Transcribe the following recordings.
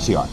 decisión.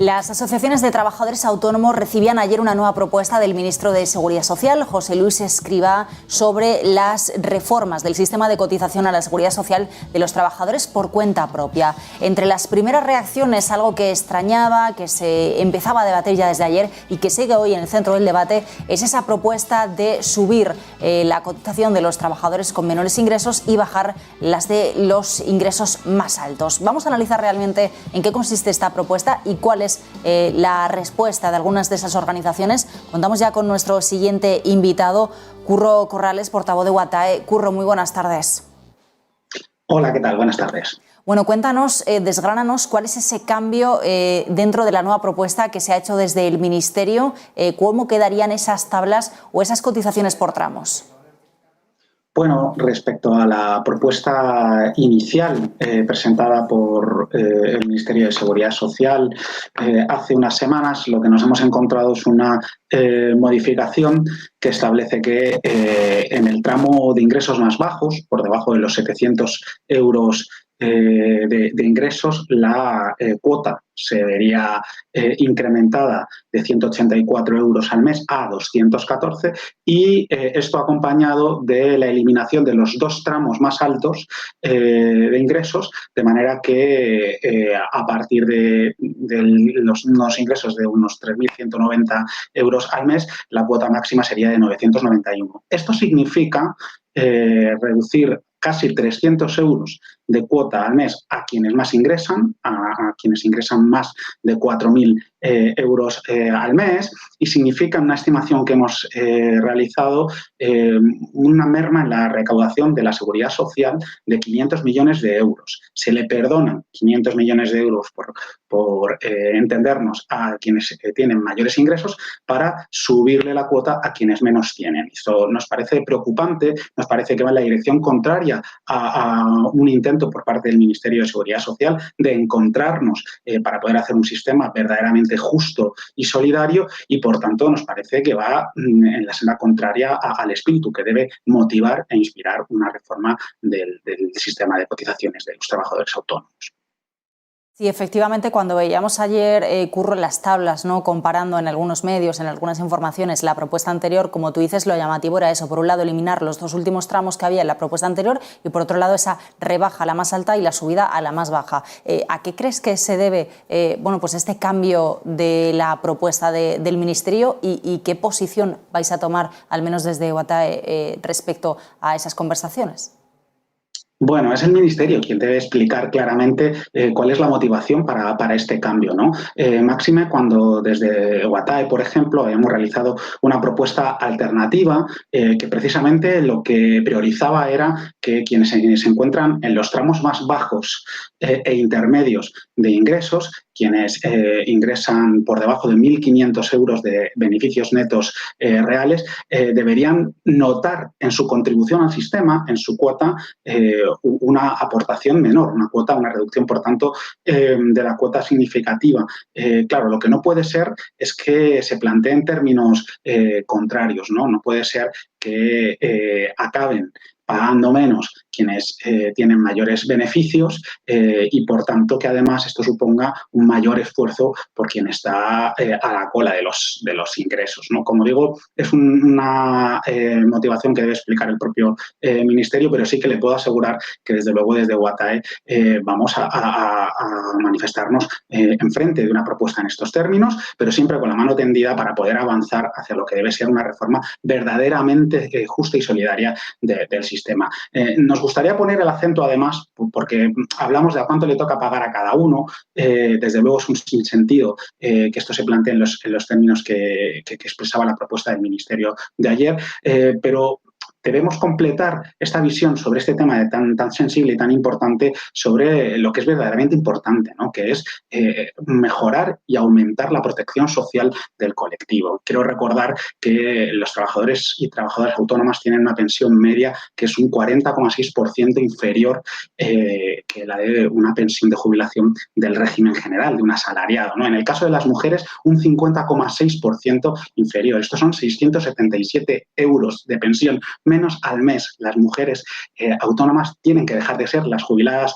Las asociaciones de trabajadores autónomos recibían ayer una nueva propuesta del ministro de Seguridad Social, José Luis Escrivá, sobre las reformas del sistema de cotización a la Seguridad Social de los trabajadores por cuenta propia. Entre las primeras reacciones, algo que extrañaba, que se empezaba a debatir ya desde ayer y que sigue hoy en el centro del debate, es esa propuesta de subir la cotización de los trabajadores con menores ingresos y bajar las de los ingresos más altos. Vamos a analizar realmente en qué consiste esta propuesta y cuál es la respuesta de algunas de esas organizaciones. Contamos ya con nuestro siguiente invitado, Curro Corrales, portavoz de UATAE. Curro, muy buenas tardes. Hola, ¿qué tal? Buenas tardes. Bueno, cuéntanos, desgránanos cuál es ese cambio dentro de la nueva propuesta que se ha hecho desde el Ministerio, cómo quedarían esas tablas o esas cotizaciones por tramos. Bueno, respecto a la propuesta inicial presentada por el Ministerio de Seguridad Social hace unas semanas, lo que nos hemos encontrado es una modificación que establece que en el tramo de ingresos más bajos, por debajo de los 700 euros de ingresos, la cuota se vería incrementada de 184 euros al mes a 214 y esto acompañado de la eliminación de los dos tramos más altos de ingresos, de manera que a partir de los ingresos de unos 3.190 euros al mes, la cuota máxima sería de 991. Esto significa reducir casi 300 euros de cuota al mes a quienes más ingresan, a quienes ingresan más de 4.000 euros al mes, y significa una estimación que hemos realizado una merma en la recaudación de la Seguridad Social de 500 millones de euros. Se le perdonan 500 millones de euros por entendernos a quienes tienen mayores ingresos para subirle la cuota a quienes menos tienen. Esto nos parece preocupante, nos parece que va en la dirección contraria a un intento por parte del Ministerio de Seguridad Social de encontrarnos para poder hacer un sistema verdaderamente justo y solidario, y por tanto nos parece que va en la senda contraria al espíritu que debe motivar e inspirar una reforma del sistema de cotizaciones de los trabajadores autónomos. Sí, efectivamente, cuando veíamos ayer, Curro, las tablas, ¿no?, comparando en algunos medios, en algunas informaciones, la propuesta anterior, como tú dices, lo llamativo era eso. Por un lado, eliminar los dos últimos tramos que había en la propuesta anterior y, por otro lado, esa rebaja a la más alta y la subida a la más baja. ¿A qué crees que se debe pues este cambio de la propuesta del Ministerio y qué posición vais a tomar, al menos desde UATAE, respecto a esas conversaciones? Bueno, es el Ministerio quien debe explicar claramente cuál es la motivación para este cambio, ¿no? Máxime cuando desde UATAE, por ejemplo, habíamos realizado una propuesta alternativa que precisamente lo que priorizaba era que quienes se encuentran en los tramos más bajos e intermedios de ingresos, quienes ingresan por debajo de 1.500 euros de beneficios netos reales, deberían notar en su contribución al sistema, en su cuota, una aportación menor, una reducción, por tanto, de la cuota significativa. Claro, lo que no puede ser es que se plantee en términos contrarios, ¿no? No puede ser que acaben pagando menos quienes tienen mayores beneficios y, por tanto, que además esto suponga un mayor esfuerzo por quien está a la cola de los ingresos, ¿no? Como digo, es una motivación que debe explicar el propio Ministerio, pero sí que le puedo asegurar que, desde luego, desde UATAE vamos a manifestarnos enfrente de una propuesta en estos términos, pero siempre con la mano tendida para poder avanzar hacia lo que debe ser una reforma verdaderamente justa y solidaria del sistema. Nos gustaría poner el acento, además, porque hablamos de a cuánto le toca pagar a cada uno. Desde luego es un sinsentido que esto se plantee en los términos que expresaba la propuesta del Ministerio de ayer, pero debemos completar esta visión sobre este tema tan sensible y tan importante sobre lo que es verdaderamente importante, ¿no? Que es mejorar y aumentar la protección social del colectivo. Quiero recordar que los trabajadores y trabajadoras autónomas tienen una pensión media que es un 40,6% inferior que la de una pensión de jubilación del régimen general, de un asalariado, ¿no? En el caso de las mujeres, un 50,6% inferior. Estos son 677 euros de pensión menos al mes. Las mujeres autónomas tienen que dejar de ser las jubiladas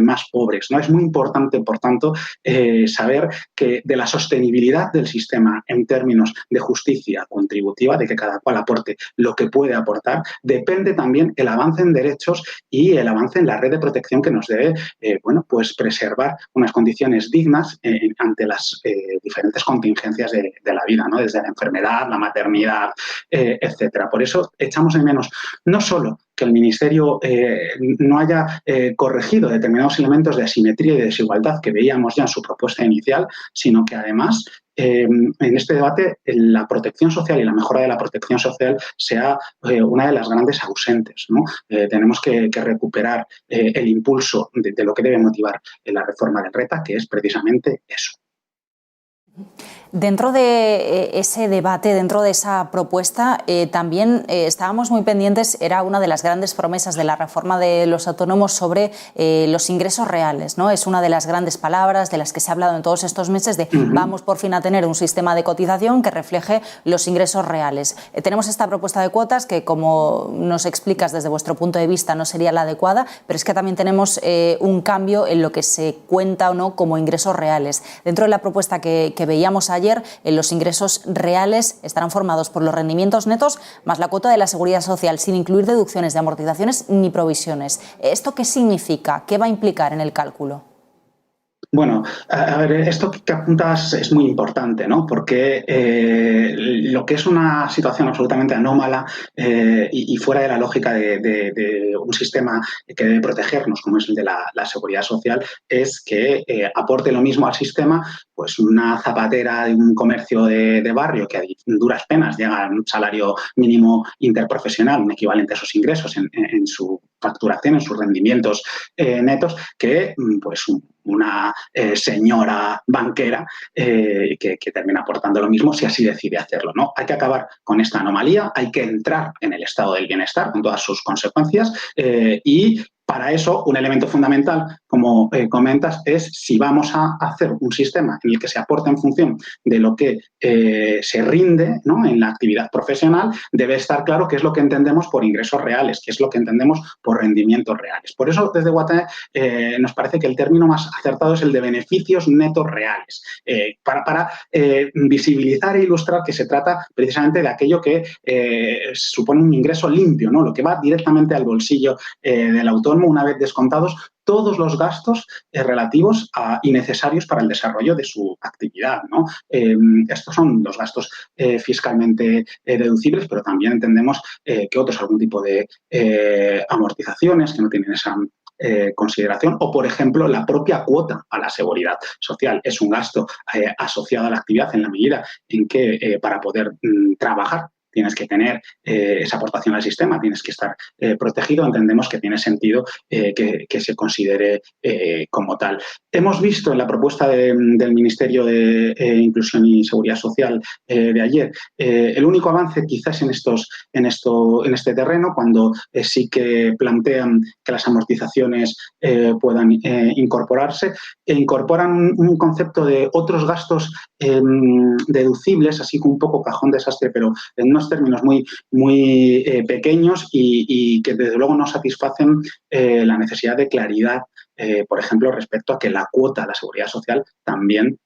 más pobres, ¿no? Es muy importante, por tanto, saber que de la sostenibilidad del sistema en términos de justicia contributiva, de que cada cual aporte lo que puede aportar, depende también el avance en derechos y el avance en la red de protección que nos debe pues preservar unas condiciones dignas ante las diferentes contingencias de la vida, ¿no? Desde la enfermedad, la maternidad, etcétera. Por eso echamos de menos no solo que el Ministerio no haya corregido determinados elementos de asimetría y de desigualdad que veíamos ya en su propuesta inicial, sino que además en este debate la protección social y la mejora de la protección social sea una de las grandes ausentes, ¿no? Tenemos que recuperar el impulso de lo que debe motivar la reforma del RETA, que es precisamente eso. Dentro de ese debate, dentro de esa propuesta, también estábamos muy pendientes, era una de las grandes promesas de la reforma de los autónomos sobre los ingresos reales, ¿no? Es una de las grandes palabras de las que se ha hablado en todos estos meses de vamos por fin a tener un sistema de cotización que refleje los ingresos reales. Tenemos esta propuesta de cuotas que, como nos explicas desde vuestro punto de vista, no sería la adecuada, pero es que también tenemos un cambio en lo que se cuenta o no como ingresos reales. Dentro de la propuesta que veíamos ayer, los ingresos reales estarán formados por los rendimientos netos más la cuota de la seguridad social, sin incluir deducciones de amortizaciones ni provisiones. ¿Esto qué significa? ¿Qué va a implicar en el cálculo? Bueno, a ver, esto que apuntas es muy importante, ¿no? Porque lo que es una situación absolutamente anómala y fuera de la lógica de un sistema que debe protegernos, como es el de la seguridad social, es que aporte lo mismo al sistema pues una zapatera de un comercio de barrio que a duras penas llega a un salario mínimo interprofesional, un equivalente a esos ingresos en su facturación, en sus rendimientos netos, que pues una señora banquera que termina aportando lo mismo si así decide hacerlo, ¿no? Hay que acabar con esta anomalía, hay que entrar en el estado del bienestar con todas sus consecuencias y para eso, un elemento fundamental, como comentas, es si vamos a hacer un sistema en el que se aporta en función de lo que se rinde, ¿no?, en la actividad profesional, debe estar claro qué es lo que entendemos por ingresos reales, qué es lo que entendemos por rendimientos reales. Por eso, desde Guate nos parece que el término más acertado es el de beneficios netos reales, para visibilizar e ilustrar que se trata precisamente de aquello que supone un ingreso limpio, ¿no?, lo que va directamente al bolsillo del autónomo una vez descontados todos los gastos relativos y necesarios para el desarrollo de su actividad, ¿no? Estos son los gastos fiscalmente deducibles, pero también entendemos que otros, algún tipo de amortizaciones que no tienen esa consideración, o por ejemplo la propia cuota a la seguridad social es un gasto asociado a la actividad en la medida en que para poder trabajar tienes que tener esa aportación al sistema, tienes que estar protegido, entendemos que tiene sentido que se considere como tal. Hemos visto en la propuesta del Ministerio de Inclusión y Seguridad Social de ayer el único avance quizás en este terreno, cuando sí que plantean que las amortizaciones puedan incorporarse e incorporan un concepto de otros gastos deducibles, así como un poco cajón desastre, pero en unos términos muy pequeños y que desde luego no satisfacen la necesidad de claridad, por ejemplo, respecto a que la cuota a la seguridad social también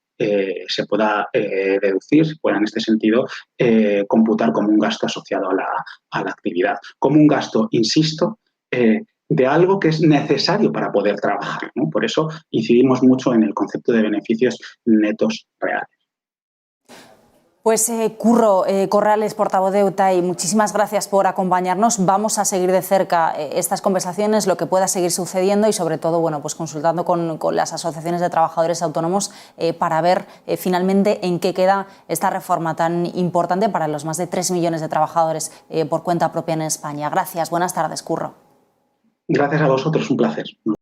se pueda deducir, se pueda en este sentido computar como un gasto asociado a la actividad, como un gasto, insisto, de algo que es necesario para poder trabajar, ¿no? Por eso incidimos mucho en el concepto de beneficios netos reales. Pues Curro Corrales, portavoz de UTAI, muchísimas gracias por acompañarnos. Vamos a seguir de cerca estas conversaciones, lo que pueda seguir sucediendo y sobre todo, bueno, pues consultando con las asociaciones de trabajadores autónomos para ver finalmente en qué queda esta reforma tan importante para los más de 3 millones de trabajadores por cuenta propia en España. Gracias, buenas tardes, Curro. Gracias a vosotros, un placer.